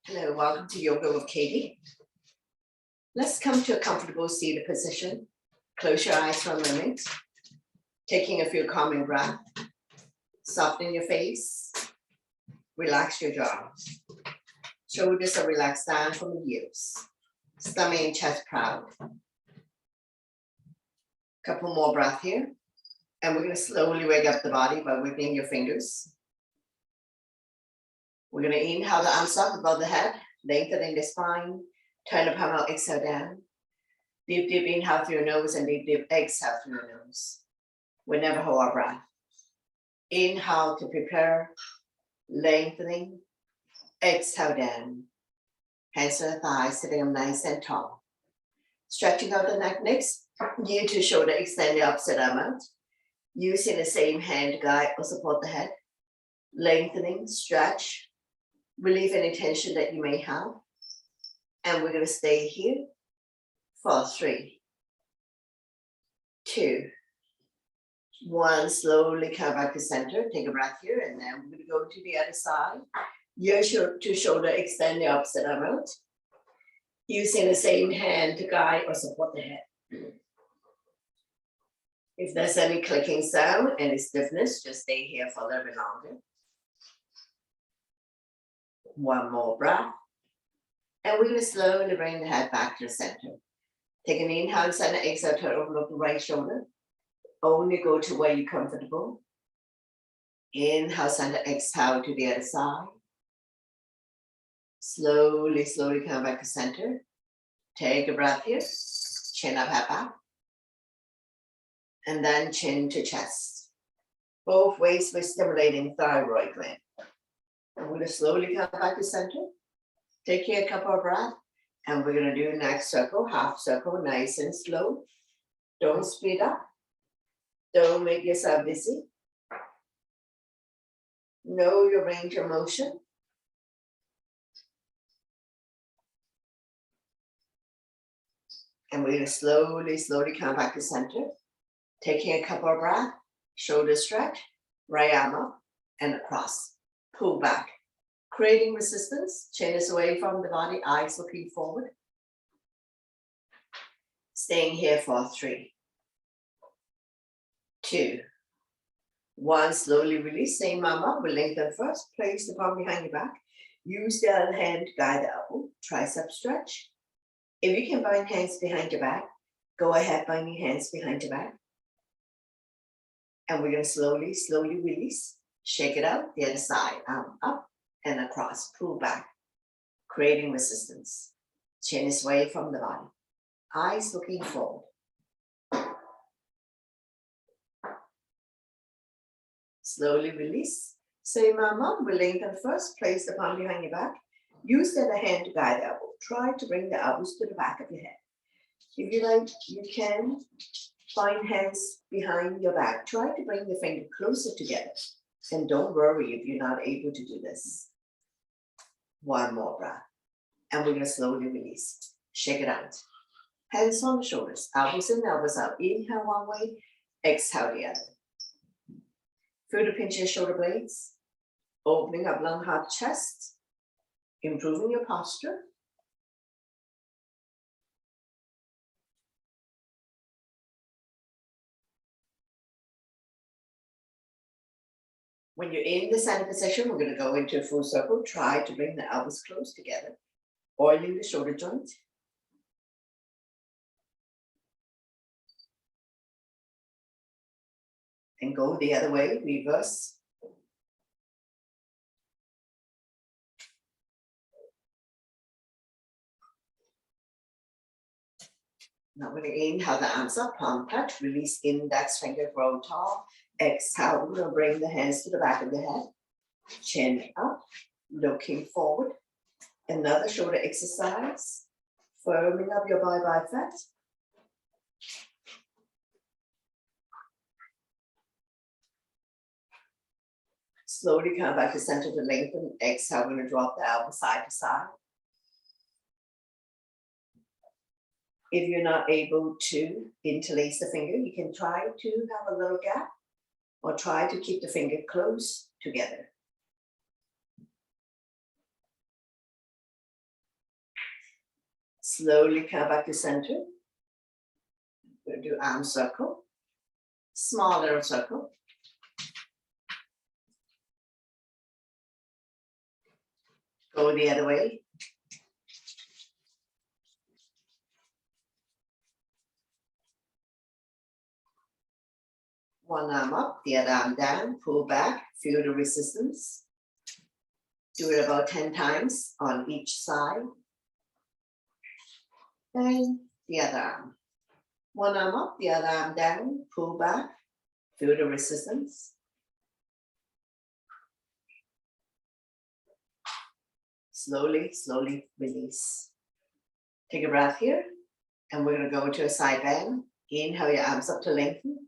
Hello, welcome to Yoga with Katie. Let's come to a comfortable seated position. Close your eyes for a moment. Taking a few calming breaths. Soften your face. Relax your jaw. Shoulders are relaxed down from the ears. Stomach and chest proud. Couple more breaths here. And we're going to slowly wake up the body by wiggling your fingers. We're going to inhale the arms up above the head, lengthening the spine. Turn the palm out, exhale down. Deep inhale through your nose and deep exhale through your nose. We never hold our breath. Inhale to prepare, lengthening. Exhale down. Hands on the thighs, sitting up nice and tall. Stretching out the neck next. Knee to shoulder, extend the opposite arm out. Using the same hand to guide or support the head. Lengthening, stretch. Relieve any tension that you may have. And we're going to stay here for 3, 2, 1. Slowly come back to center. Take a breath here, and then we're going to go to the other side. Your to shoulder, extend the opposite arm out. Using the same hand to guide or support the head. If there's any clicking sound, any stiffness, just stay here for a little bit longer. One more breath. And we're going to slowly bring the head back to the center. Take an inhale, center, exhale, turn over the right shoulder. Only go to where you're comfortable. Inhale, center, exhale to the other side. Slowly come back to center. Take a breath here. Chin up, head back. And then chin to chest. Both ways we're stimulating thyroid gland. I'm going to slowly come back to center. Take here a couple of breaths. And we're going to do next circle, half circle, nice and slow. Don't speed up. Don't make yourself dizzy. Know your range of motion. And we're going to slowly come back to center. Taking a couple of breaths. Shoulder stretch. Right arm up and across. Pull back. Creating resistance. Chin is away from the body. Eyes looking forward. Staying here for 3, 2, 1. Slowly release. Same arm up. We'll lengthen first. Place the palm behind your back. Use the other hand to guide the elbow. Tricep stretch. If you can bind hands behind your back, go ahead, bind your hands behind your back. And we're going to slowly release. Shake it out. The other side. Arm up and across. Pull back. Creating resistance. Chin is away from the body. Eyes looking forward. Slowly release. Same arm up. We'll lengthen first. Place the palm behind your back. Use the other hand to guide the elbow. Try to bring the elbows to the back of your head. If you like, you can find hands behind your back. Try to bring the finger closer together. And don't worry if you're not able to do this. One more breath. And we're going to slowly release. Shake it out. Hands on the shoulders. Elbows in, elbows out. Inhale one way. Exhale the other. Feel the pinch your shoulder blades. Opening up long, hard chest. Improving your posture. When you're in the center position, we're going to go into a full circle. Try to bring the elbows close together, oiling the shoulder joint. And go the other way, reverse. Now we're going to inhale the arms up, palm touch, release index finger, grow tall. Exhale, we're going to bring the hands to the back of the head. Chin up, looking forward. Another shoulder exercise. Firming up your bye-bye fat. Slowly come back to center to lengthen. Exhale, we're going to drop the elbow side to side. If you're not able to interlace the finger, you can try to have a little gap or try to keep the finger close together. Slowly come back to center. We'll do arm circle, small little circle. Go the other way. One arm up, the other arm down, pull back, feel the resistance. Do it about 10 times on each side. And the other arm. One arm up, the other arm down, pull back, feel the resistance. Slowly, slowly release. Take a breath here, and we're gonna go to a side bend. Inhale your arms up to lengthen.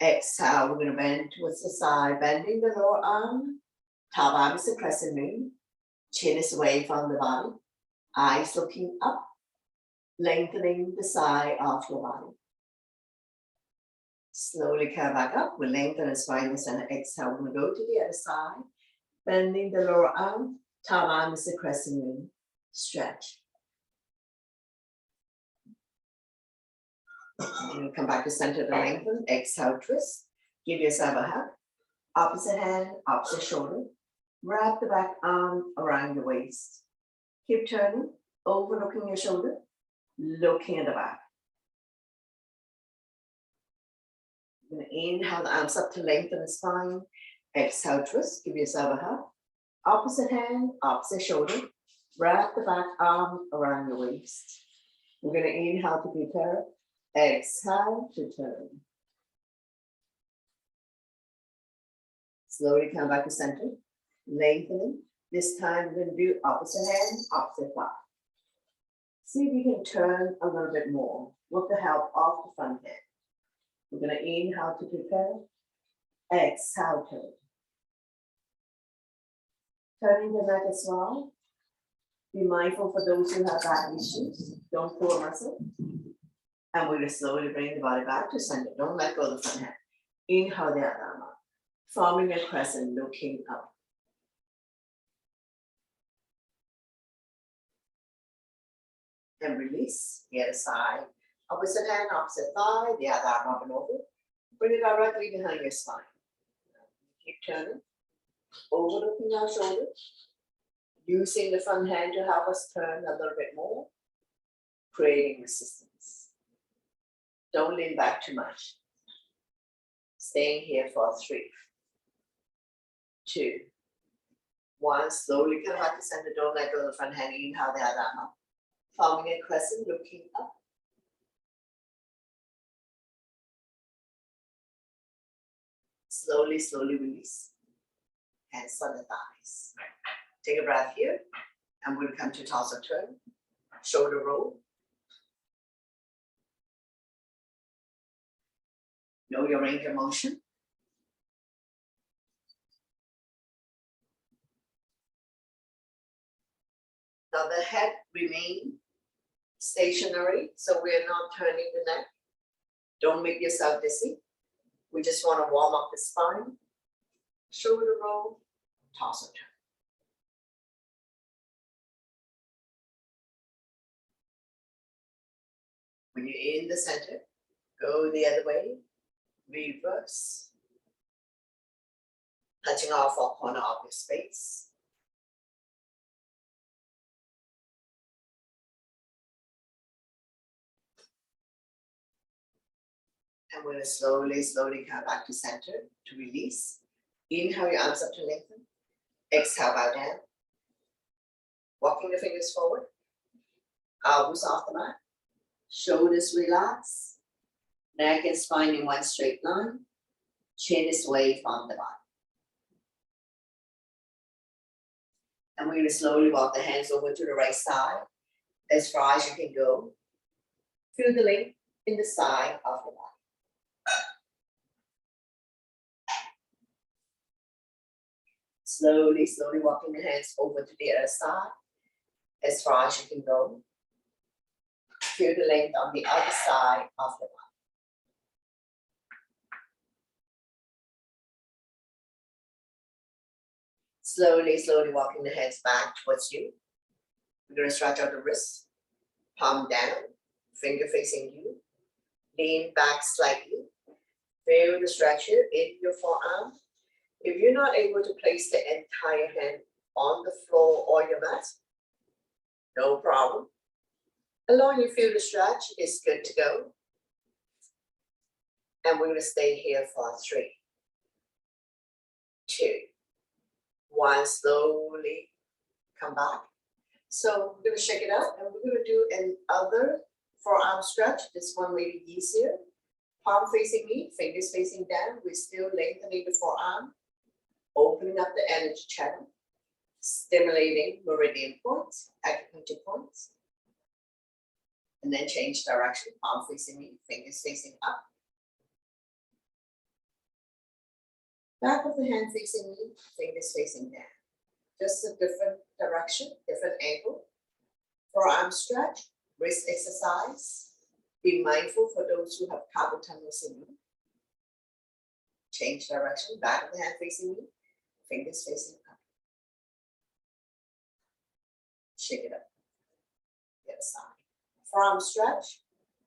Exhale, we're gonna bend towards the side, bending the lower arm. Top arm is a crescent moon. Chin is away from the body. Eyes looking up, lengthening the side of your body. Slowly come back up. We'll lengthen the spine and center. Exhale, we're gonna go to the other side, bending the lower arm. Top arm is a crescent moon. Stretch. And come back to center to lengthen. Exhale, twist. Give yourself a hug. Opposite hand, opposite shoulder. Wrap the back arm around your waist. Keep turning, overlooking your shoulder, looking at the back. You're gonna inhale the arms up to lengthen the spine. Exhale, twist. Give yourself a hug. Opposite hand, opposite shoulder. Wrap the back arm around your waist. We're gonna inhale to prepare. Exhale to turn. Slowly come back to center. Lengthening. This time we're going to do opposite hand, opposite thigh. See if you can turn a little bit more with the help of the front hand. We're going to inhale to prepare. Exhale, turn. Turning the neck as well. Be mindful for those who have back issues. Don't pull a muscle. And we're going to slowly bring the body back to center. Don't let go of the front hand. Inhale the other arm up, forming a crescent, looking up. And release, the other side. Opposite hand, opposite thigh, the other arm up and over. Bring it directly behind your spine. Keep turning, overlooking our shoulder. Using the front hand to help us turn a little bit more. Creating resistance. Don't lean back too much. Staying here for 3, 2, 1. Slowly come back to center. Don't let go of the front hand. Inhale the other arm up. Forming a crescent, looking up. Slowly, slowly release. Hands on the thighs. Take a breath here. And we'll come to torso turn. Shoulder roll. Know your range of motion. Now the head remains stationary, so we're not turning the neck. Don't make yourself dizzy. We just want to warm up the spine. Shoulder roll, torso turn. When you're in the center, go the other way, reverse. Touching off our corner of your space. And we're going to slowly, slowly come back to center to release. Inhale your arms up to lengthen. Exhale, bow down. Walking the fingers forward. Elbows off the mat. Shoulders relax. Neck and spine in one straight line. Chin is away from the body. And we're going to slowly walk the hands over to the right side. As far as you can go. Feel the length in the side of the body. Slowly, slowly walking the hands over to the other side, as far as you can go. Feel the length on the other side of the body. Slowly, slowly walking the hands back towards you. We're going to stretch out the wrists, palm down, finger facing you. Lean back slightly. Feel the stretch here in your forearm. If you're not able to place the entire hand on the floor or your mat, no problem. As long as you feel the stretch, it's good to go. And we're going to stay here for 3, 2, 1. Slowly come back. So we're going to shake it out and we're going to do another forearm stretch. This one may be easier. Palm facing me, fingers facing down. We're still lengthening the forearm, opening up the energy channel, stimulating meridian points, acupuncture points. And then change direction, palm facing me, fingers facing up. Back of the hand facing me, fingers facing down. Just a different direction, different angle. Forearm stretch, wrist exercise. Be mindful for those who have carpal tunnel syndrome. Change direction, back of the hand facing me, fingers facing up. Shake it up. The other side. Forearm stretch,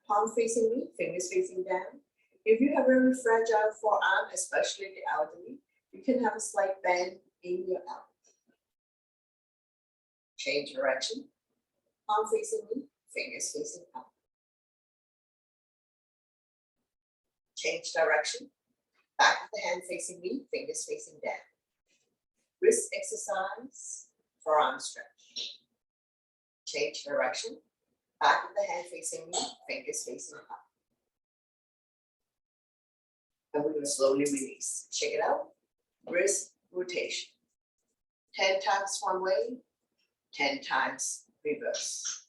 palm facing me, fingers facing down. If you have a very fragile forearm, especially the elderly, you can have a slight bend in your elbow. Change direction, palm facing me, fingers facing up. Change direction, back of the hand facing me, fingers facing down. Wrist exercise, forearm stretch. Change direction, back of the hand facing me, fingers facing up. And we're going to slowly release. Check it out. Wrist rotation. 10 times one way, 10 times reverse.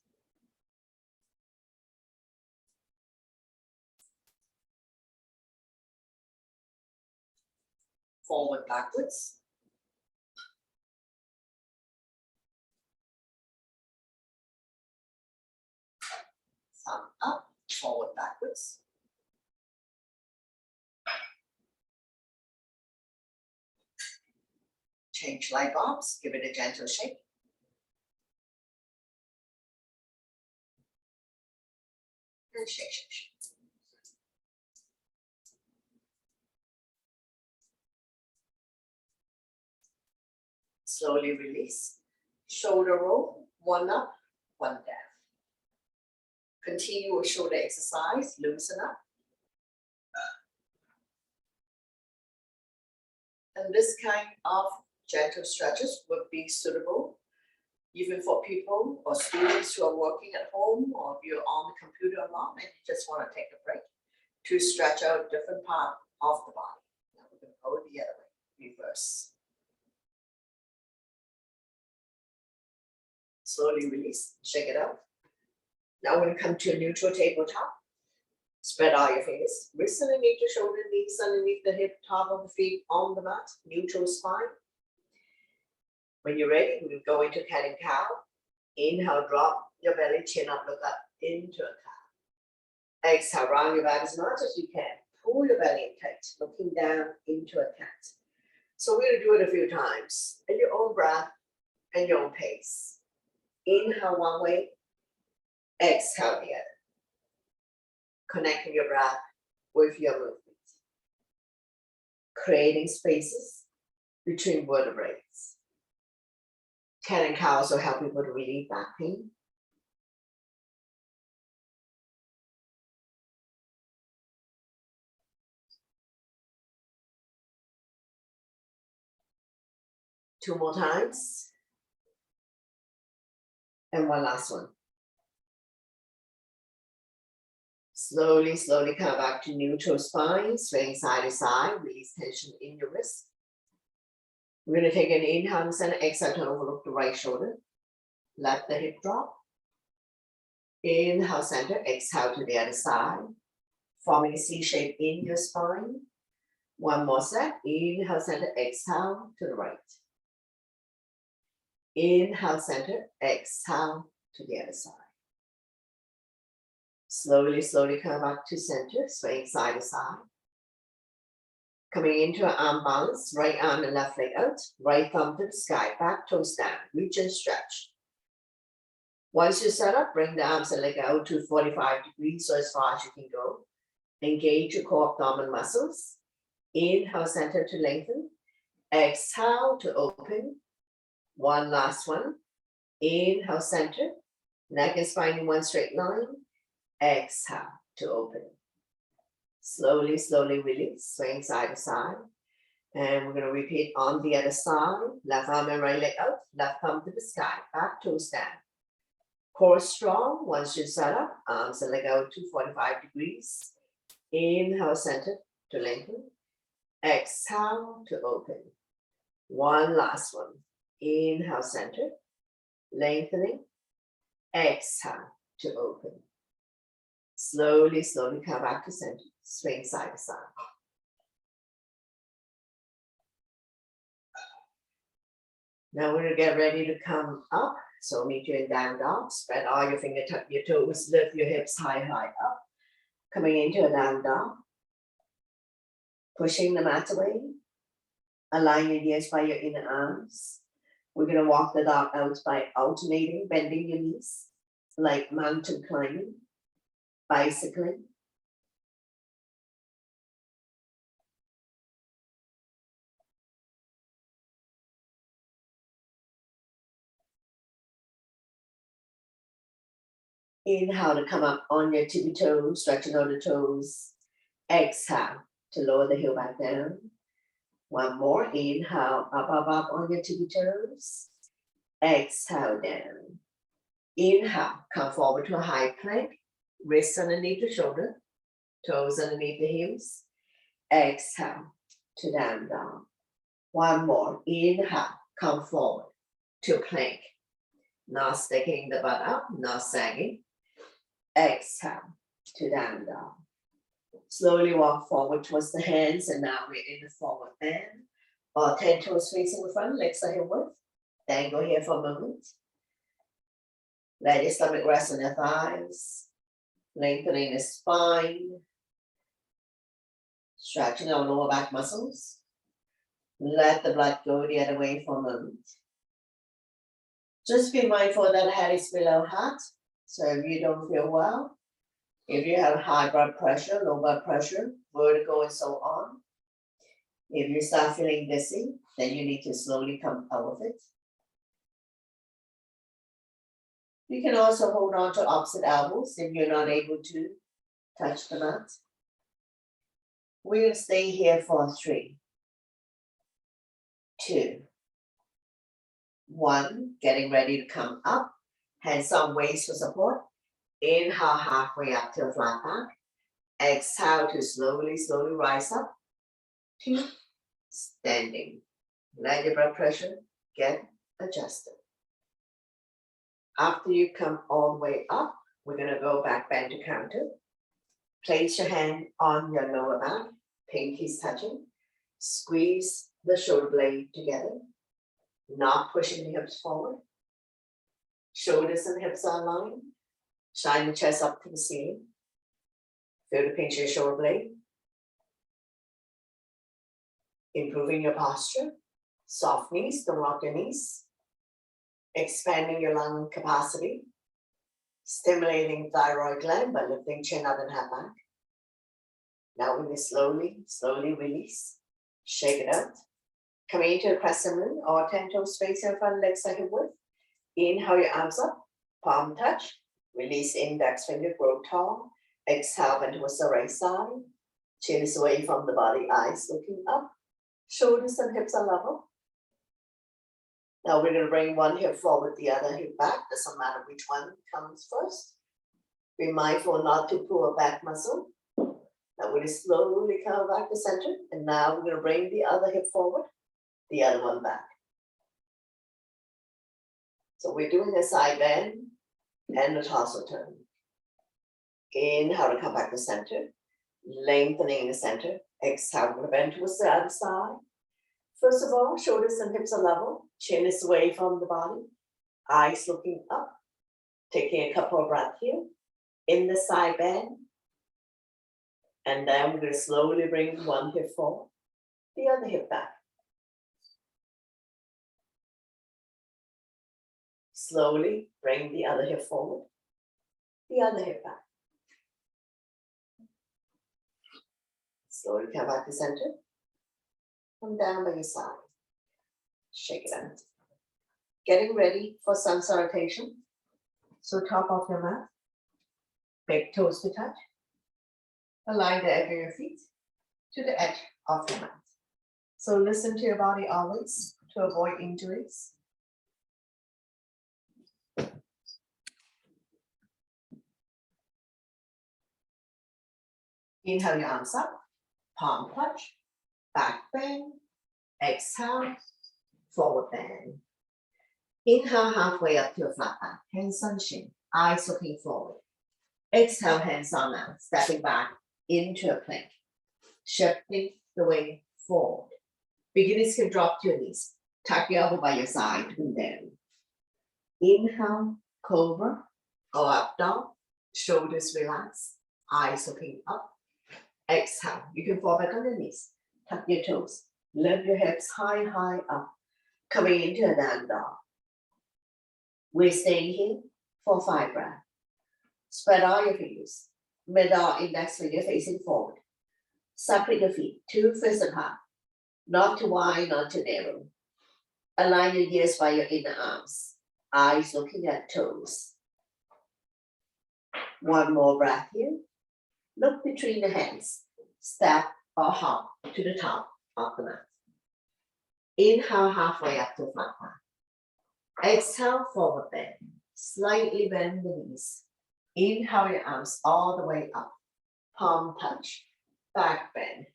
Forward, backwards. Thumb up, forward, backwards. Change light bulbs, give it a gentle shake. And shake, shake, shake. Slowly release. Shoulder roll, 1 up, 1 down. Continue with shoulder exercise, loosen up. And this kind of gentle stretches would be suitable even for people or students who are working at home, or if you're on the computer a lot and you just want to take a break to stretch out different part of the body. Now we're going to go the other way, reverse. Slowly release, shake it out. Now we're going to come to a neutral tabletop. Spread out your fingers, wrists underneath your shoulder, knees underneath the hip, top of the feet on the mat, neutral spine. When you're ready, we'll go into cat and cow. Inhale, drop your belly, chin up, look up into a cow. Exhale, round your back as much as you can. Pull your belly in tight, looking down into a cat. So we're going to do it a few times at your own breath and your own pace. Inhale one way, exhale the other. Connecting your breath with your movement. Creating spaces between vertebrae. Cat and cow also help people to relieve back pain. Two more times. And one last one. Slowly, slowly come back to neutral spine, swaying side to side, release tension in your wrist. We're going to take an inhale and center, exhale to overlook the right shoulder. Let the hip drop. Inhale, center, exhale to the other side, forming a C shape in your spine. One more set. Inhale, center, exhale to the right. Inhale, center, exhale to the other side. Slowly, slowly come back to center, swaying side to side. Coming into an arm balance, right arm and left leg out, right thumb to the sky, back toes down, reach and stretch. Once you set up, bring the arms and leg out to 45 degrees, so as far as you can go. Engage your core abdominal muscles. Inhale, center to lengthen. Exhale to open. One last one. Inhale, center. Neck and spine in one straight line. Exhale to open. Slowly, slowly release, swing side to side. And we're going to repeat on the other side. Left arm and right leg out. Left thumb to the sky. Back toes down. Core strong. Once you set up, arms and leg out to 45 degrees. Inhale, center to lengthen. Exhale to open. One last one. Inhale, center. Lengthening. Exhale to open. Slowly, slowly come back to center. Swing side to side. Now we're going to get ready to come up. So meet you in down dog. Spread all your fingertips, your toes, lift your hips high, high up. Coming into a down dog. Pushing the mat away. Align your ears by your inner arms. We're going to walk the dog out by alternating, bending your knees, like mountain climbing, bicycling. Inhale to come up on your tippy toes, stretching out the toes. Exhale to lower the heel back down. One more. Inhale, up on your tippy toes. Exhale down. Inhale, come forward to a high plank. Wrists underneath the shoulder. Toes underneath the heels. Exhale to down dog. One more. Inhale, come forward to plank. Not sticking the butt up, not sagging. Exhale to down dog. Slowly walk forward towards the hands, and now we're in the forward bend. All 10 toes facing the front, legs are hip width. Dangle here for a moment. Let your stomach rest on your thighs. Lengthening the spine. Stretching our lower back muscles. Let the blood go the other way for a moment. Just be mindful that the head is below heart. So if you don't feel well, if you have high blood pressure, low blood pressure, vertigo and so on, if you start feeling dizzy, then you need to slowly come out of it. You can also hold on to opposite elbows if you're not able to touch the mat. We're going to stay here for 3, 2, 1. Getting ready to come up. Hands on waist for support. Inhale halfway up to a flat back. Exhale to slowly, slowly rise up to standing. Let your blood pressure get adjusted. After you come all the way up, we're going to go back bend to counter. Place your hand on your lower back, pinkies touching. Squeeze the shoulder blade together, not pushing the hips forward. Shoulders and hips are aligned. Shine the chest up to the ceiling. Feel the pinch of your shoulder blade. Improving your posture. Soft knees, don't rock your knees. Expanding your lung capacity. Stimulating thyroid gland by lifting chin up and head back. Now we're going to slowly, slowly release. Shake it out. Coming into a crescent moon or 10 toes space in front, legs are hip width. Inhale your arms up, palm touch. Release index finger, grow tall. Exhale, bend towards the right side. Chin is away from the body, eyes looking up. Shoulders and hips are level. Now we're going to bring one hip forward, the other hip back. Doesn't matter which one comes first. Be mindful not to pull a back muscle. Now we're going to slowly come back to center. And now we're going to bring the other hip forward, the other one back. So we're doing a side bend and a torso turn. Inhale to come back to center. Lengthening in the center. Exhale, we're going to bend towards the other side. First of all, shoulders and hips are level. Chin is away from the body. Eyes looking up. Taking a couple of breaths here. in the side bend. And then we're going to slowly bring one hip forward, the other hip back. Slowly bring the other hip forward, the other hip back. Slowly come back to center. Come down by your side. Shake it out. Getting ready for sun salutation. So top of your mat. Big toes to touch. Align the edge of your feet to the edge of your mat. So listen to your body always to avoid injuries. Inhale your arms up, palm touch, back bend, exhale, forward bend. Inhale halfway up to a flat back, hands on shin, eyes looking forward. Exhale, hands on mat, stepping back into a plank, shifting the weight forward. Beginners can drop to your knees, tuck your elbow by your side and down. Inhale, cobra, go up, down, shoulders relax, eyes looking up. Exhale, you can fall back on the knees, tuck your toes, lift your hips high, high up, coming into a down dog. We're staying here for 5 breaths. Spread out your fingers, middle index finger facing forward. Separate your feet, 2 fists apart, not too wide, not too narrow. Align your ears by your inner arms, eyes looking at toes. One more breath here. Look between the hands, step or hop to the top of the mat. Inhale halfway up to flat back. Exhale, forward bend. Slightly bend the knees. Inhale your arms all the way up. Palm touch, back bend.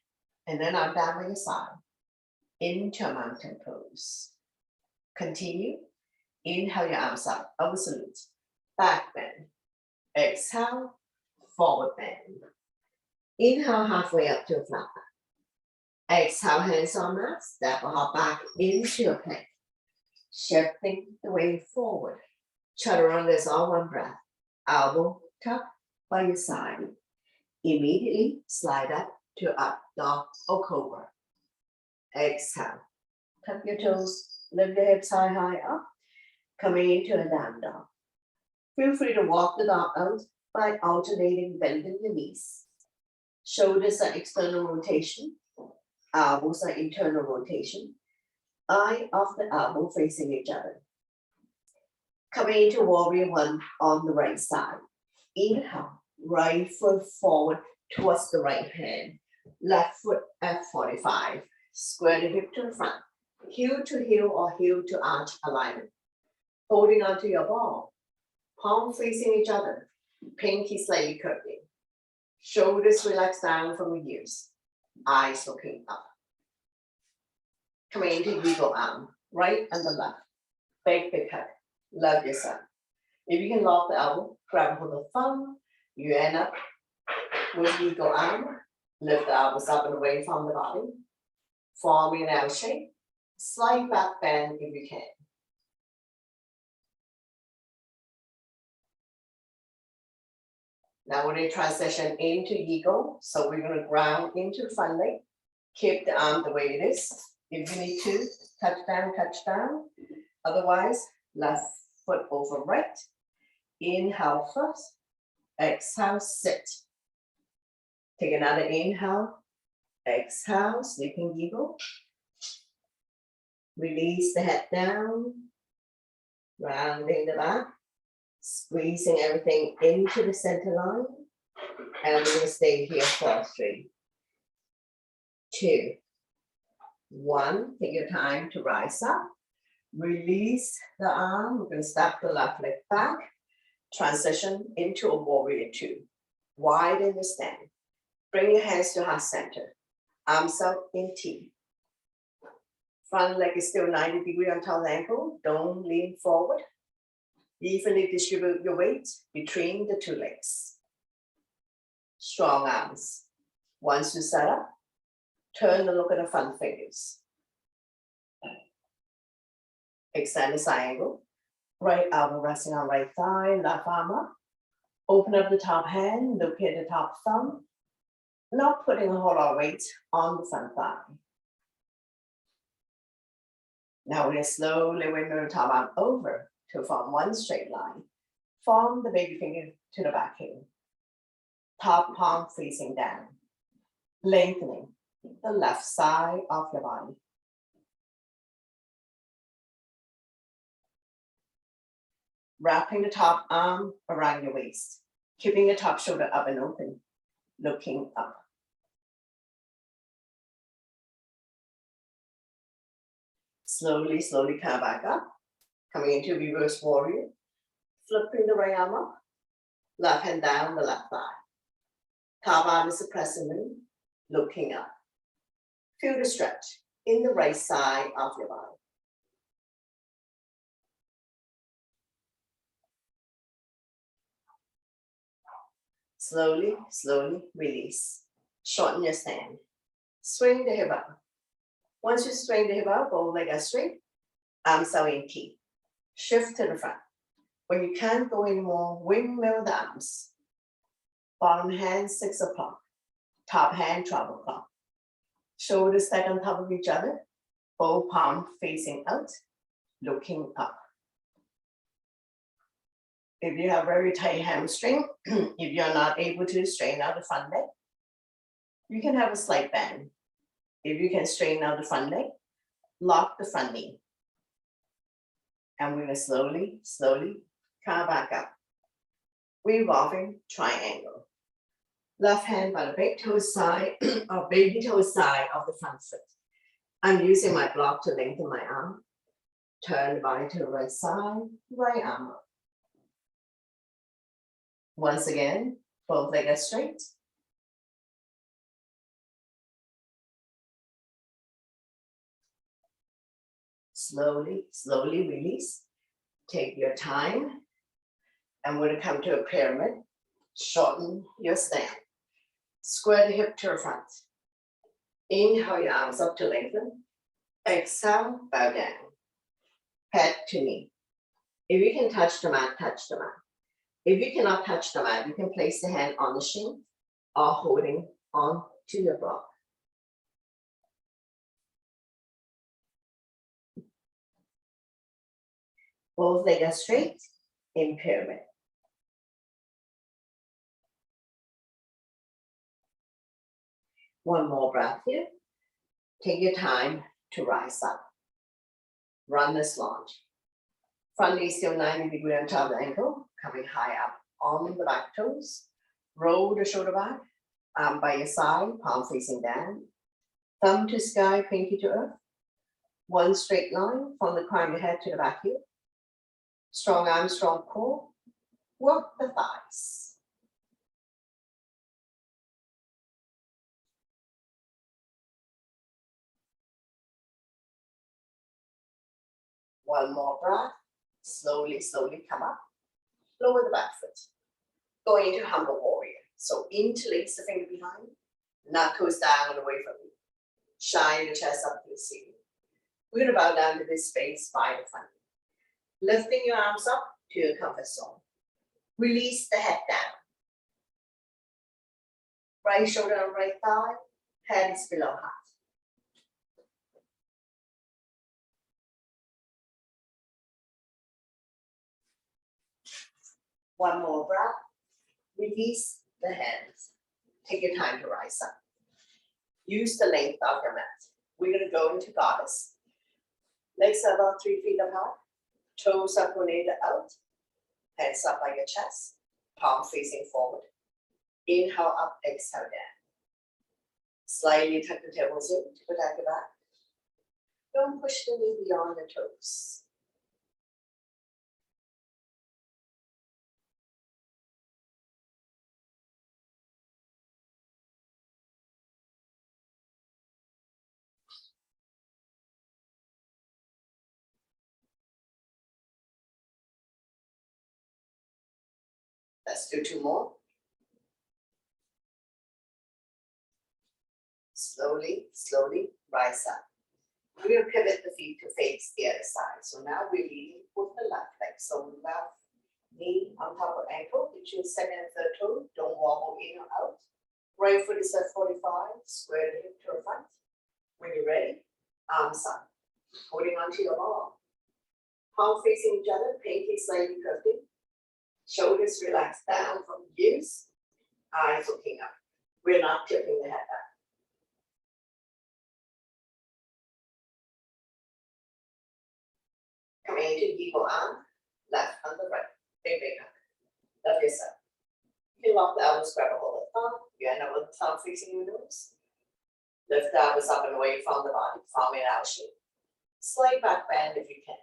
And then arm down by your side. Into mountain pose. Continue. Inhale your arms up, absolute. Back bend. Exhale, forward bend. Inhale halfway up to a flat back. Exhale, hands on mat, step or hop back into a plank. Shifting the weight forward. Chaturanga is all one breath. Elbow tuck by your side. Immediately slide up to up dog or cobra. Exhale. Tuck your toes, lift your hips high, high up. Coming into a down dog. Feel free to walk the dog out by alternating bending the knees. Shoulders are external rotation. Elbows are internal rotation. Eye of the elbow facing each other. Coming into warrior 1 on the right side. Inhale, right foot forward towards the right hand. Left foot at 45. Square the hip to the front. Heel to heel or heel to arch alignment. Holding onto your ball. Palm facing each other. Pinky slightly curving. Shoulders relax down from the ears. Eyes looking up. Coming into eagle arm. Right and the left. Big hug. Love yourself. If you can lock the elbow, grab hold of the thumb. You end up with eagle arm. Lift the elbows up and away from the body. Forming an L shape. Slight back bend if you can. Now we're going to transition into eagle. So we're going to ground into the front leg. Keep the arm the way it is. If you need to, touch down. Otherwise, left foot over right. Inhale first. Exhale, sit. Take another inhale. Exhale, sleeping eagle. Release the head down. Rounding the back. Squeezing everything into the center line. And we're going to stay here for 3, 2, 1. Take your time to rise up. Release the arm. We're going to step the left leg back. Transition into a warrior 2. Widen the stand. Bring your hands to heart center. Arms out in T. Front leg is still 90 degrees on top of the ankle. Don't lean forward. Evenly distribute your weight between the 2 legs. Strong arms. Once you set up, turn and look at the front fingers. Extend the side angle. Right elbow resting on right thigh, left arm up. Open up the top hand, look at the top thumb, not putting a whole lot of weight on the front thigh. Now we're slowly wiggle the top arm over to form one straight line. Form the baby finger to the back heel. Top palm facing down. Lengthening the left side of your body. Wrapping the top arm around your waist. Keeping the top shoulder up and open. Looking up. Slowly, slowly come back up. Coming into reverse warrior. Flipping the right arm up. Left hand down the left thigh. Top arm is suppressively looking up. Feel the stretch in the right side of your body. Slowly, slowly release. Shorten your stand. Swing the hip up. Once you swing the hip up, both legs are straight. Arms are in T. Shift to the front. When you can't go anymore, windmill the arms. Bottom hand 6 o'clock. Top hand 12 o'clock. Shoulders stacked on top of each other. Both palms facing out, looking up. If you have very tight hamstring, if you're not able to straighten out the front leg, you can have a slight bend. If you can straighten out the front leg, lock the front knee. And we're going to slowly, slowly come back up. Revolving triangle. Left hand by the big toe side or baby toe side of the front foot. I'm using my block to lengthen my arm. Turn the body to the right side, right arm up. Once again, both legs are straight. Slowly, slowly release. Take your time. And we're going to come to a pyramid. Shorten your stand. Square the hip to the front. Inhale your arms up to lengthen. Exhale, bow down. Head to knee. If you can touch the mat, touch the mat. If you cannot touch the mat, you can place the hand on the shin or holding on to your block. Both legs are straight in pyramid. One more breath here. Take your time to rise up. Run this lunge. Front knee still 90 degrees on top of the ankle, coming high up on the back toes. Roll the shoulder back, arm by your side, palm facing down. Thumb to sky, pinky to earth. One straight line from the crown of your head to the back heel. Strong arm, strong core. Work the thighs. One more breath. Slowly, slowly come up. Lower the back foot. Going into humble warrior. So interlace the finger behind. Knuckles down and away from you. Shine the chest up to the ceiling. We're going to bow down to this space by the front. Lifting your arms up to your comfort zone. Release the head down. Right shoulder and right thigh. Head is below heart. One more breath. Release the hands. Take your time to rise up. Use the length of your mat. We're going to go into goddess. Legs are about 3 feet apart. Toes are pointed out. Hands up by your chest. Palm facing forward. Inhale up, exhale down. Slightly tuck the tailbones in to protect the back. Don't push the knee beyond the toes. Let's do 2 more. Slowly, slowly rise up. We'll pivot the feet to face the other side. So now we're leading with the left leg. So left Knee on top of ankle, between second and third toe, don't wobble in or out. Right foot is at 45, square the hip to the front. When you're ready, arms up, holding onto your ball. Palm facing each other, pinky slightly curved in. Shoulders relaxed down from ears, eyes looking up. We're not tipping the head back. Coming into eagle arm, left on the right, big up. Love yourself. You can lock the elbows, grab a hold of the thumb. You end up with the thumb facing your nose. Lift the elbows up and away from the body, forming an L shape. Slight back bend if you can.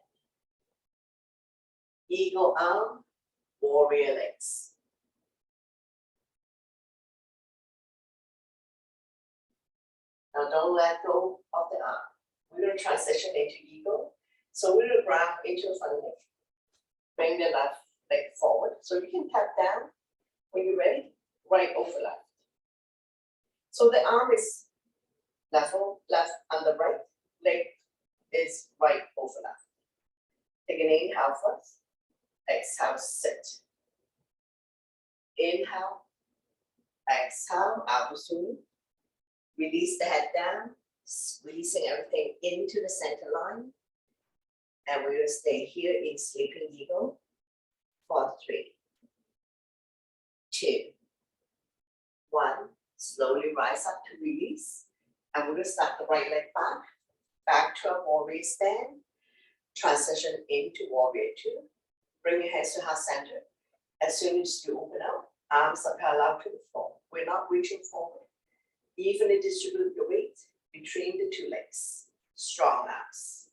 Eagle arm, warrior legs. Now don't let go of the arm. We're going to transition into eagle. So we're going to grab into the front leg. Bring the left leg forward. So you can tap down when you're ready, right over left. So the arm is left and the right leg is right over left. Take an inhale first. Exhale, sit. Inhale. Exhale, elbows to knee. Release the head down, squeezing everything into the center line. And we're going to stay here in sleeping eagle for 3, 2, 1. Slowly rise up to release. And we're going to start the right leg back to a warrior stand. Transition into warrior 2. Bring your hands to heart center. As soon as you open up, arms are parallel to the floor. We're not reaching forward. Evenly distribute the weight between the two legs. Strong arms.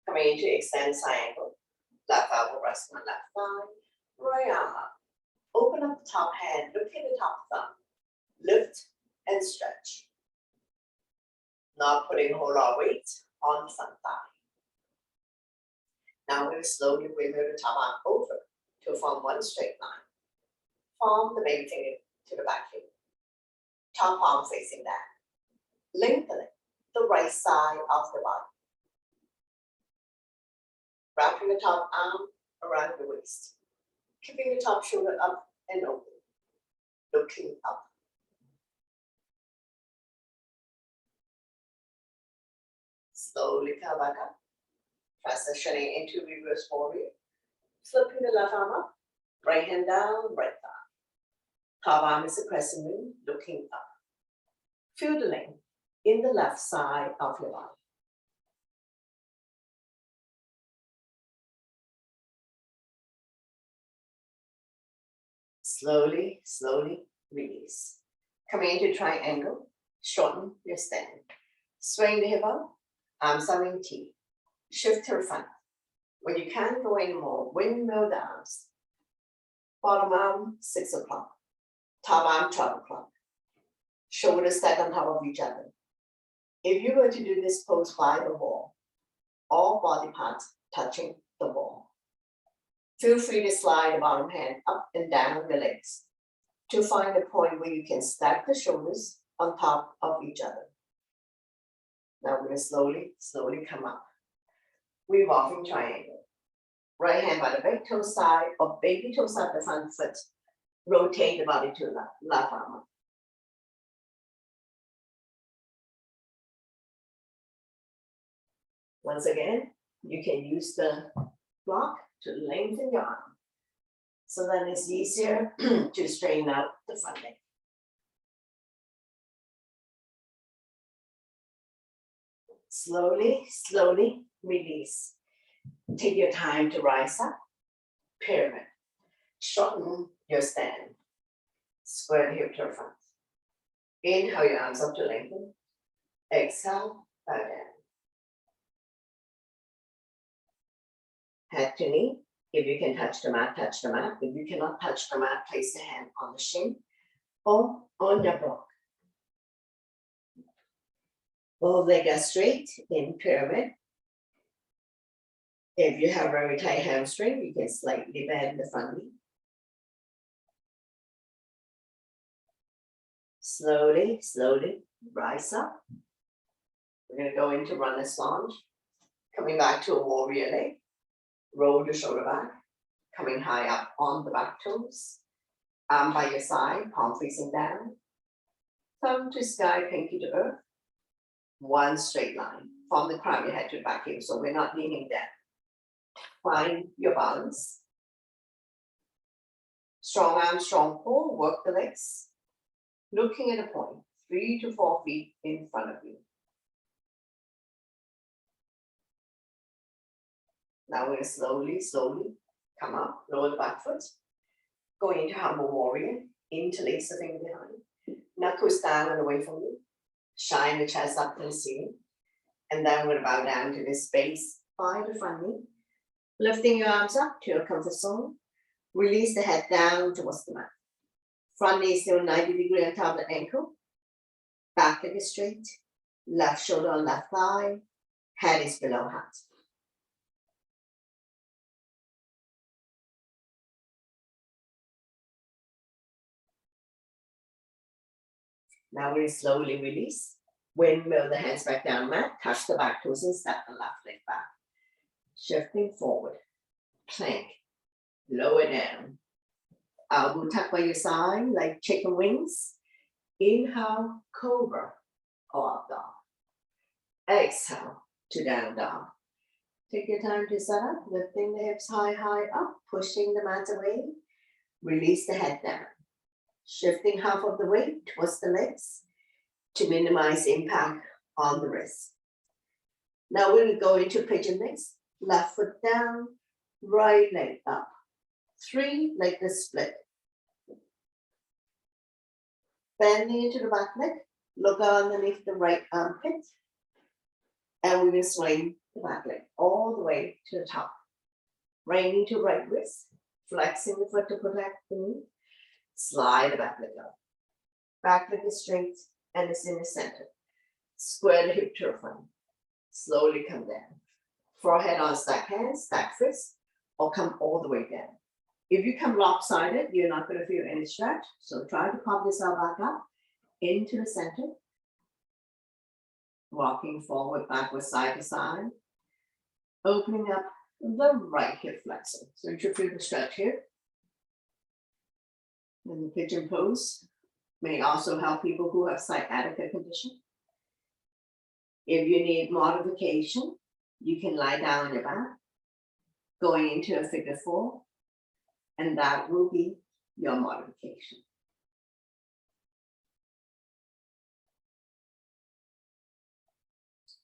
Coming into extend triangle. Left elbow resting on left thigh. Right arm up. Open up the top hand. Look at the top thumb. Lift and stretch. Not putting a whole lot of weight on the front thigh. Now we're going to slowly bring the top arm over to form one straight line. Form the baby finger to the back heel. Top arm facing down. Lengthening the right side of the body. Wrapping the top arm around the waist. Keeping the top shoulder up and open. Looking up. Slowly come back up. Transitioning into reverse warrior. Flipping the left arm up. Right hand down, right thigh. Top arm is a crescent moon, looking up. Feel the length in the left side of your body. Slowly, slowly release. Coming into triangle, shorten your stand. Swing the hip up, arms are in T. Shift to the front. When you can't go anymore, windmill the arms. Bottom arm, 6 o'clock. Top arm, 12 o'clock. Shoulders stacked on top of each other. If you were to do this pose by the wall, all body parts touching the wall. Feel free to slide the bottom hand up and down the legs to find a point where you can stack the shoulders on top of each other. Now we're going to slowly, slowly come up. Revolving triangle. Right hand by the big toe side or baby toe side the front foot. Rotate the body to the left arm up. Once again, you can use the block to lengthen your arm. So then it's easier to straighten out the front leg. Slowly, slowly release. Take your time to rise up. Pyramid. Shorten your stand. Square the hip to the front. Inhale your arms up to lengthen. Exhale, bow down. Head to knee. If you can touch the mat, touch the mat. If you cannot touch the mat, place the hand on the shin or on your block. Both legs are straight in pyramid. If you have very tight hamstring, you can slightly bend the front knee. Slowly, slowly rise up. We're going to go into runner's lunge. Coming back to a warrior leg. Roll the shoulder back, coming high up on the back toes. Arm by your side, palm facing down. Thumb to sky, pinky to earth. One straight line from the crown of your head to the back heel, so we're not leaning down. Find your balance. Strong arm, strong core, work the legs. Looking at a point, 3 to 4 feet in front of you. Now we're going to slowly come up, lower the back foot. Going into humble warrior, interlace the finger behind. Knuckles down and away from you. Shine the chest up to the ceiling. And then we're going to bow down to this base by the front knee. Lifting your arms up to your comfort zone. Release the head down towards the mat. Front knee still 90 degrees on top of the ankle. Back leg is straight. Left shoulder on left thigh. Head is below heart. Now we slowly release. Windmill the hands back down mat. Touch the back toes and step the left leg back. Shifting forward. Plank. Lower down. Elbow tucked by your side like chicken wings. Inhale, cobra or up dog. Exhale to down dog. Take your time to set up, lifting the hips high up, pushing the mat away. Release the head down. Shifting half of the weight towards the legs to minimize impact on the wrist. Now we'll go into pigeon legs. Left foot down, right leg up. 3 like the split. Bending into the back leg, look underneath the right armpit, and we will swing the back leg all the way to the top. Bringing to right wrist, flexing the foot to protect the knee, slide the back leg up. Back leg is straight and it's in the center. Square the hip to the front. Slowly come down. Forehead on stack hands, stack fists, or come all the way down. If you come lopsided, you're not going to feel any stretch. So try to pop yourself back up into the center. Walking forward, backward, side to side. Opening up the right hip flexor. So you should feel the stretch here. And the pigeon pose may also help people who have sciatica condition. If you need modification, you can lie down on your back, going into a figure 4. And that will be your modification.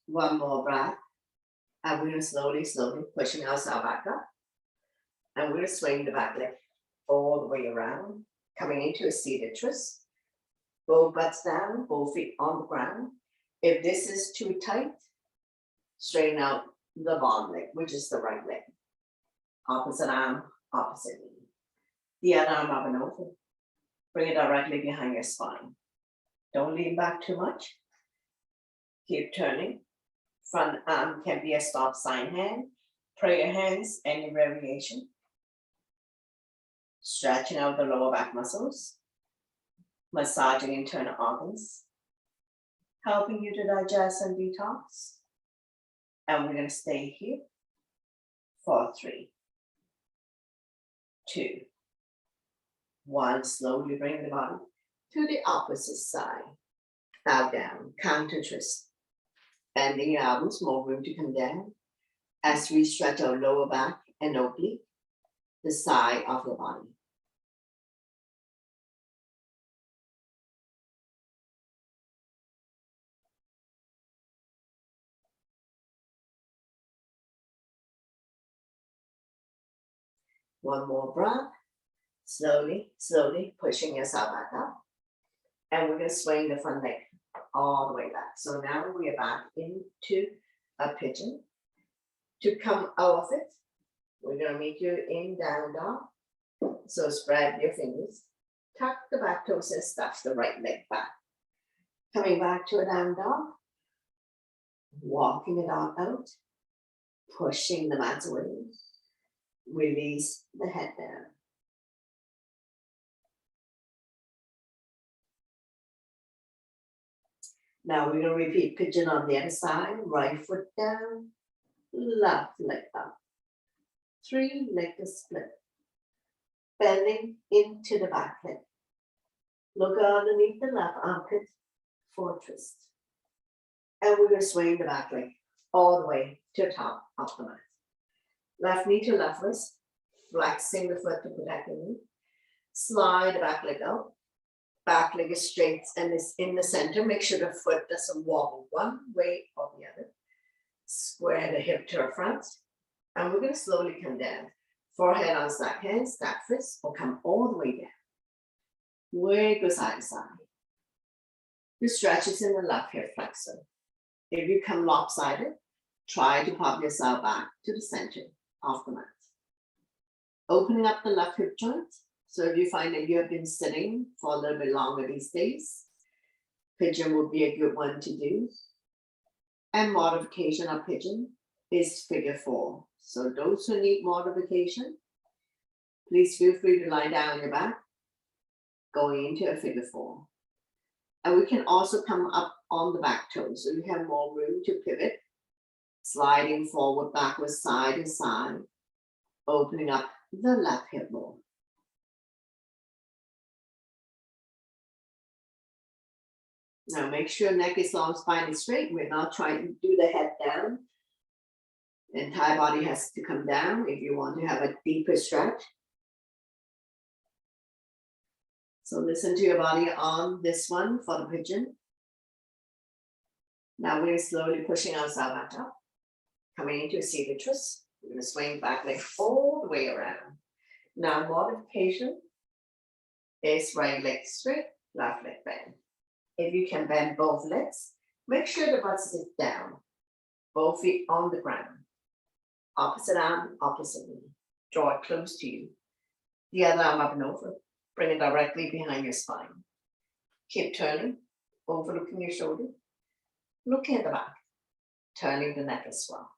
One more breath. And we're going to slowly pushing ourselves back up. And we're going to swing the back leg all the way around, coming into a seated twist. Both butts down, both feet on the ground. If this is too tight, straighten out the bottom leg, which is the right leg. Opposite arm, opposite knee. The other arm up and over. Bring it directly behind your spine. Don't lean back too much. Keep turning. Front arm can be a stop sign hand. Prayer hands, any variation. Stretching out the lower back muscles. Massaging internal organs. Helping you to digest and detox. And we're going to stay here for 3, 2, 1. Slowly bring the body to the opposite side. Bow down, counter twist. Bending your elbows, more room to come down. As we stretch our lower back and oblique, the side of the body. One more breath. Slowly pushing yourself back up. And we're going to swing the front leg all the way back. So now we are back into a pigeon. To come out of it, we're going to meet you in down dog. So spread your fingers. Tuck the back toes and stuff the right leg back. Coming back to a down dog. Walking the dog out. Pushing the mat away. Release the head down. Now we're going to repeat pigeon on the other side. Right foot down, left leg up. 3-legged split. Bending into the back leg. Look underneath the left armpit for a twist. And we're going to swing the back leg all the way to the top of the mat. Left knee to left wrist, flexing the foot to protect the knee. Slide the back leg out. Back leg is straight and is in the center. Make sure the foot doesn't wobble one way or the other. Square the hip to the front. And we're going to slowly come down. Forehead on stack hands, stack fists, or come all the way down. Wiggle side to side. The stretch is in the left hip flexor. If you come lopsided, try to pop yourself back to the center of the mat. Opening up the left hip joint. So if you find that you have been sitting for a little bit longer these days, pigeon would be a good one to do. And modification of pigeon is figure 4. So those who need modification, please feel free to lie down on your back, going into a figure 4. And we can also come up on the back toes, so you have more room to pivot, sliding forward, backwards, side to side, opening up the left hip more. Now make sure neck is long, spine is straight. We're not trying to do the head down. The entire body has to come down if you want to have a deeper stretch. So listen to your body on this one for the pigeon. Now we're slowly pushing ourselves back up. Coming into a seated twist. We're going to swing back leg all the way around. Now modification is right leg straight, left leg bend. If you can bend both legs, make sure the butt sits down. Both feet on the ground. Opposite arm, opposite knee. Draw it close to you. The other arm up and over. Bring it directly behind your spine. Keep turning, overlooking your shoulder. Looking at the back. Turning the neck as well.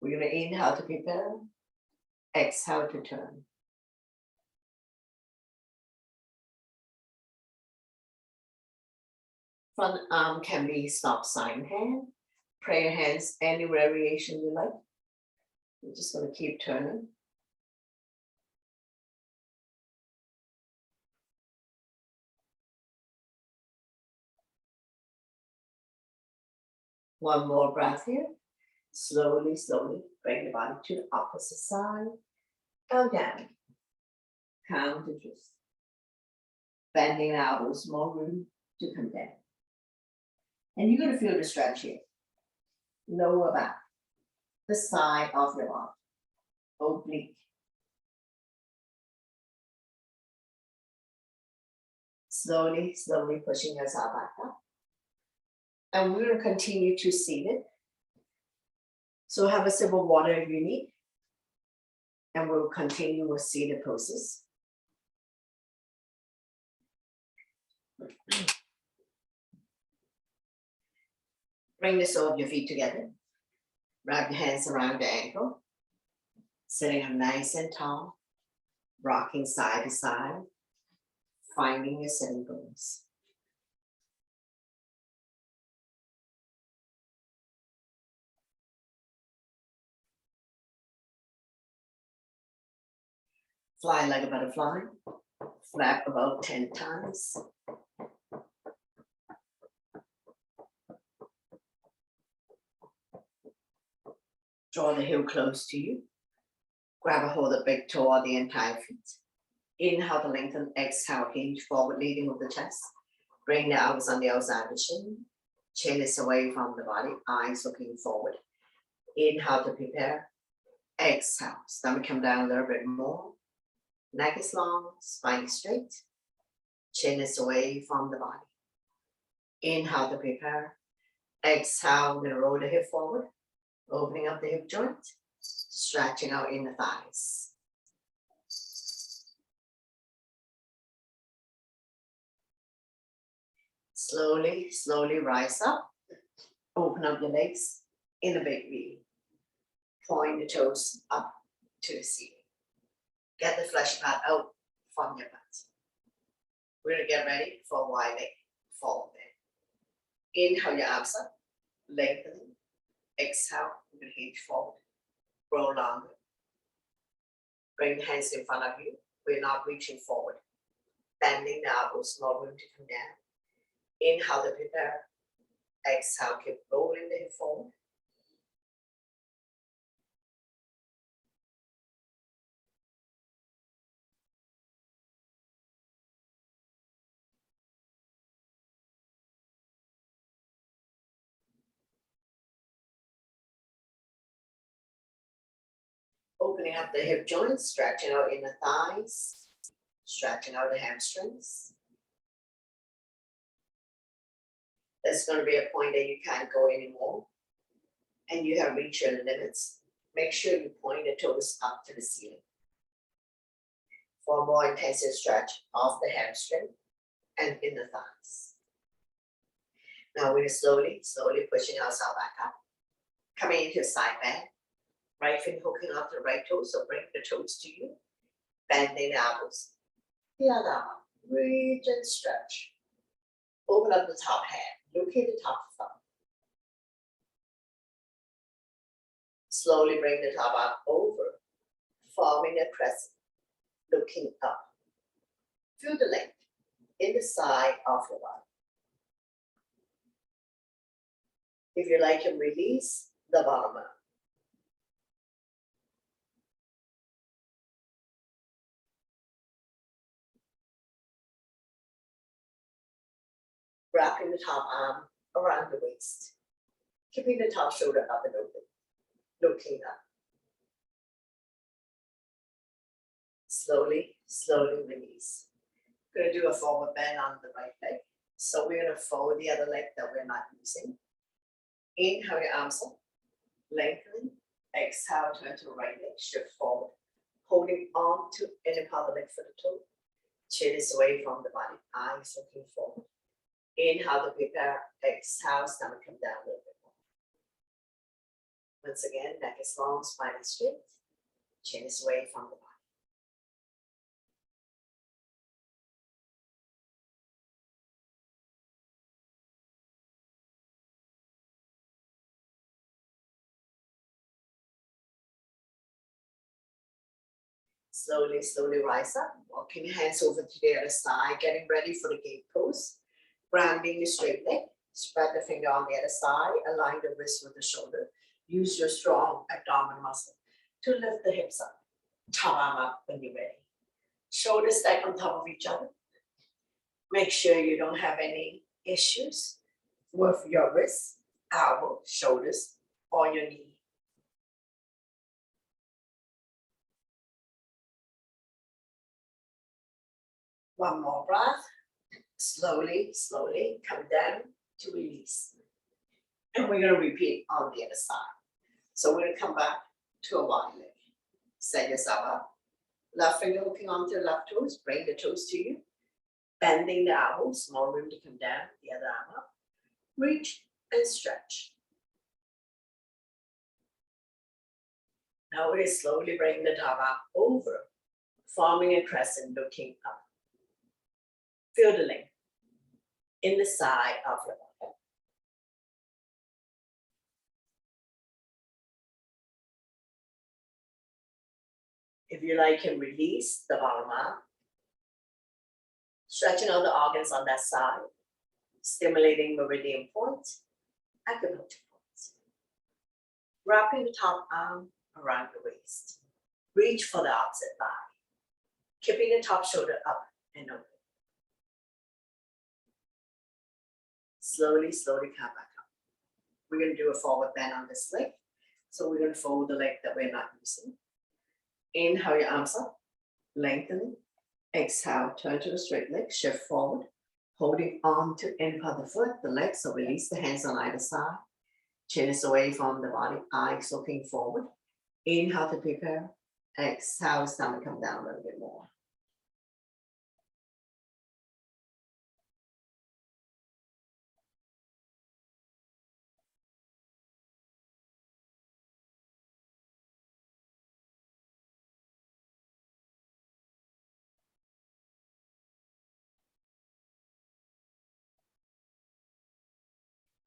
We're going to inhale to prepare. Exhale to turn. Front arm can be stop sign hand, prayer hands, any variation you like. We're just going to keep turning. One more breath here. Slowly, slowly bring the body to the opposite side. Go down. Count to twist. Bending the elbows, more room to come down. And you're going to feel the stretch here. Lower back, the side of your arm, oblique. Slowly, slowly pushing yourself back up. And we're going to continue to seat it. So have a sip of water if you need. And we'll continue with seated poses. Bring the sole of your feet together. Wrap your hands around the ankle. Sitting up nice and tall. Rocking side to side. Finding your sitting bones. Fly like a butterfly. Flap about 10 times. Draw the heel close to you. Grab a hold of the big toe or the entire feet. Inhale to lengthen, exhale, hinge forward, leading with the chest. Bring the elbows on the outside of the chin. Chin is away from the body, eyes looking forward. Inhale to prepare. Exhale, stomach come down a little bit more. Neck is long, spine is straight. Chin is away from the body. Inhale to prepare. Exhale, we're going to roll the hip forward. Opening up the hip joint, stretching out in the thighs. Slowly, slowly rise up. Open up your legs in a big V. Point the toes up to the ceiling. Get the flesh pad out from your butt. We're going to get ready for a wide leg forward bend. Inhale your arms up, lengthening. Exhale, we're going to hinge forward. grow longer. Bring the hands in front of you. We're not reaching forward. Bending the elbows, small room to come down. Inhale to prepare. Exhale, keep rolling the hip forward. Opening up the hip joints, stretching out inner thighs, stretching out the hamstrings. There's going to be a point that you can't go anymore and you have reached your limits. Make sure you point the toes up to the ceiling. For a more intensive stretch of the hamstring and inner thighs. Now we're slowly pushing ourselves back up. Coming into side bend. Right fin hooking up the right toe, so bring the toes to you. Bending the elbows. The other arm. Reach and stretch. Open up the top hand. Locate the top thumb. Slowly bring the top up over, forming a crescent. Looking up. Feel the length in the side of your body. If you like, you can release the bottom arm. Wrapping the top arm around the waist. Keeping the top shoulder up and open. Looking up. Slowly release. We're going to do a forward bend on the right leg. So we're going to forward the other leg that we're not using. Inhale your arms up. Lengthening. Exhale, turn to the right leg. Shift forward. Holding on to any part of the leg for the toe. Chin is away from the body. Eyes looking forward. Inhale to prepare. Exhale, stomach come down a little bit more. Once again, neck is long, spine is straight. Chin is away from the body. Slowly rise up. Walking your hands over to the other side. Getting ready for the gate pose. Grounding the straight leg. Spread the finger on the other side. Align the wrist with the shoulder. Use your strong abdominal muscle to lift the hips up. Top arm up when you're ready. Shoulders stack on top of each other. Make sure you don't have any issues with your wrists, elbow, shoulders, or your knee. One more breath. Slowly come down to release. And we're going to repeat on the other side. So we're going to come back to a wide leg. Set yourself up. Left finger hooking onto the left toes. Bring the toes to you. Bending the elbows. Small room to come down. The other arm up. Reach and stretch. Now we're slowly bringing the top arm over. Forming a crescent looking up. Feel the length in the side of your body. If you like, you can release the bottom arm. Stretching out the organs on that side. Stimulating meridian points, acupuncture points. Wrapping the top arm around the waist. Reach for the opposite thigh. Keeping the top shoulder up and open. Slowly come back up. We're going to do a forward bend on this leg. So we're going to fold the leg that we're not using. Inhale your arms up, lengthening. Exhale, turn to the straight leg, shift forward. Holding on to end of the foot, the leg, so release the hands on either side. Chin is away from the body, eyes looking forward. Inhale to prepare. Exhale, stomach come down a little bit more.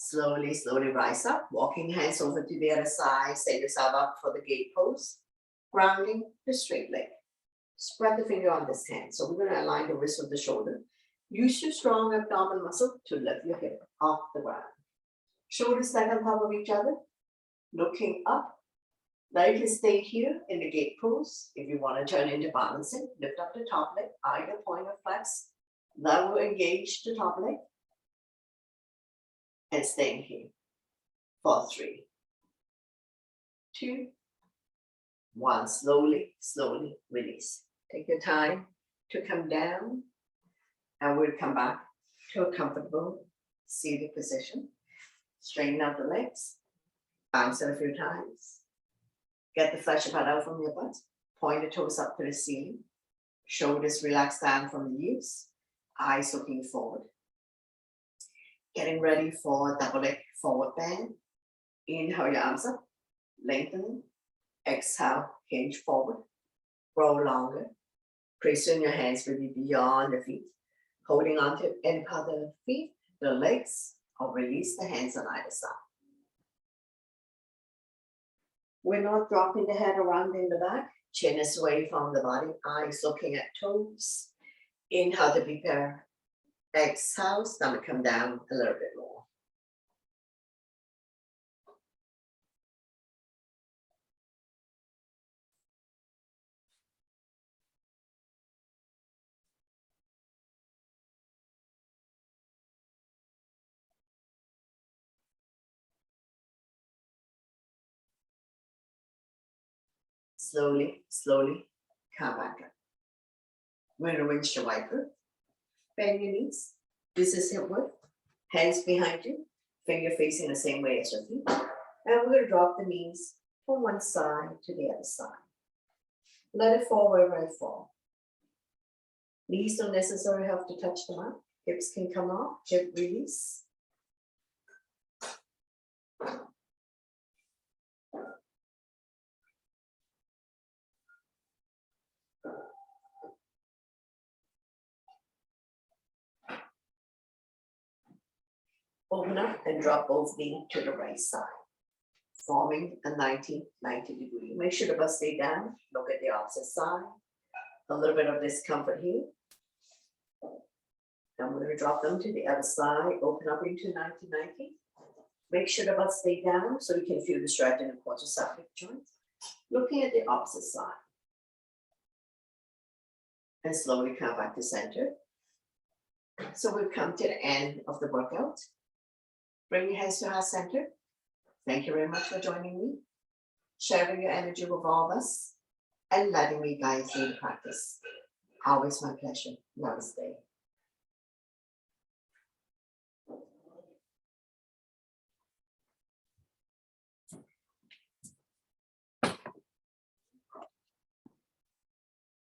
Slowly, slowly rise up, walking hands over to the other side. Set yourself up for the gate pose, grounding the straight leg. Spread the finger on this hand. So we're going to align the wrist with the shoulder. Use your strong abdominal muscle to lift your hip off the ground. Shoulders stack on top of each other, looking up. Now you can stay here in the gate pose. If you want to turn into balancing, lift up the top leg, either point or flex. That will engage the top leg. And staying here for 3, 2, 1. Slowly, slowly release. Take your time to come down, and we'll come back to a comfortable seated position. Straighten out the legs, bounce it a few times. Get the flesh part out from your butt. Point the toes up to the ceiling. Shoulders relaxed down from the ears. Eyes looking forward. Getting ready for double leg forward bend. Inhale your arms up, lengthening. Exhale, hinge forward. Grow longer. Pressing your hands will be beyond the feet. Holding on to any part of the feet, the legs, or release the hands on either side. We're not dropping the head around in the back. Chin is away from the body. Eyes looking at toes. Inhale to prepare. Exhale, stomach come down a little bit more. Slowly, slowly come back up. We're going to rinse your wiper. Bend your knees. This is hip width. Hands behind you. Finger facing the same way as your feet. And we're going to drop the knees from one side to the other side. Let it fall wherever it falls. Knees don't necessarily have to touch the mat. Hips can come off. Hip release. Open up and drop both knees to the right side, forming a 90 degree. Make sure the butt stay down. Look at the opposite side. A little bit of discomfort here. I'm going to drop them to the other side. Open up into 90. Make sure the butt stay down so you can feel the stretch in the quadriceps joints. Looking at the opposite side. And slowly come back to center. So we've come to the end of the workout. Bring your hands to heart center. Thank you very much for joining me, sharing your energy with all of us, and letting me guide through the practice. Always my pleasure. Namaste.